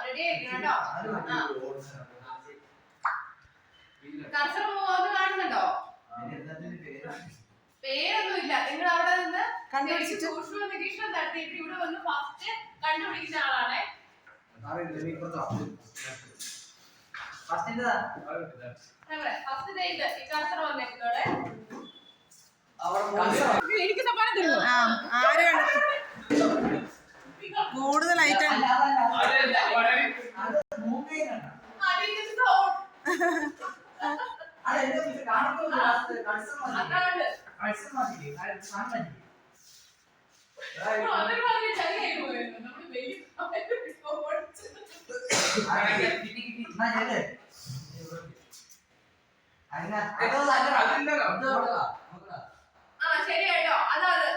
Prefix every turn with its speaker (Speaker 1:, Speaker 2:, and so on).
Speaker 1: Ready ആയിരിക്കണം കേട്ടോ. കർഷക ഒന്ന് കാണുന്നുണ്ടോ? പേരൊന്നുമില്ല. നിങ്ങൾ അവിടെ നിന്ന് സൂക്ഷ്മ നിരീക്ഷണം നടത്തിയിട്ട് ഇവിടെ വന്ന് ഫസ്റ്റ് കണ്ടുപിടിക്കുന്ന ആളാണേ. ഫസ്റ്റ് ഈ കർഷക വന്നേക്കുന്നോടെ എനിക്ക് സമ്മാനം തരുമോ?
Speaker 2: ആര് കൂടുതലായിട്ട്
Speaker 1: ശരി കേട്ടോ. അതാണ്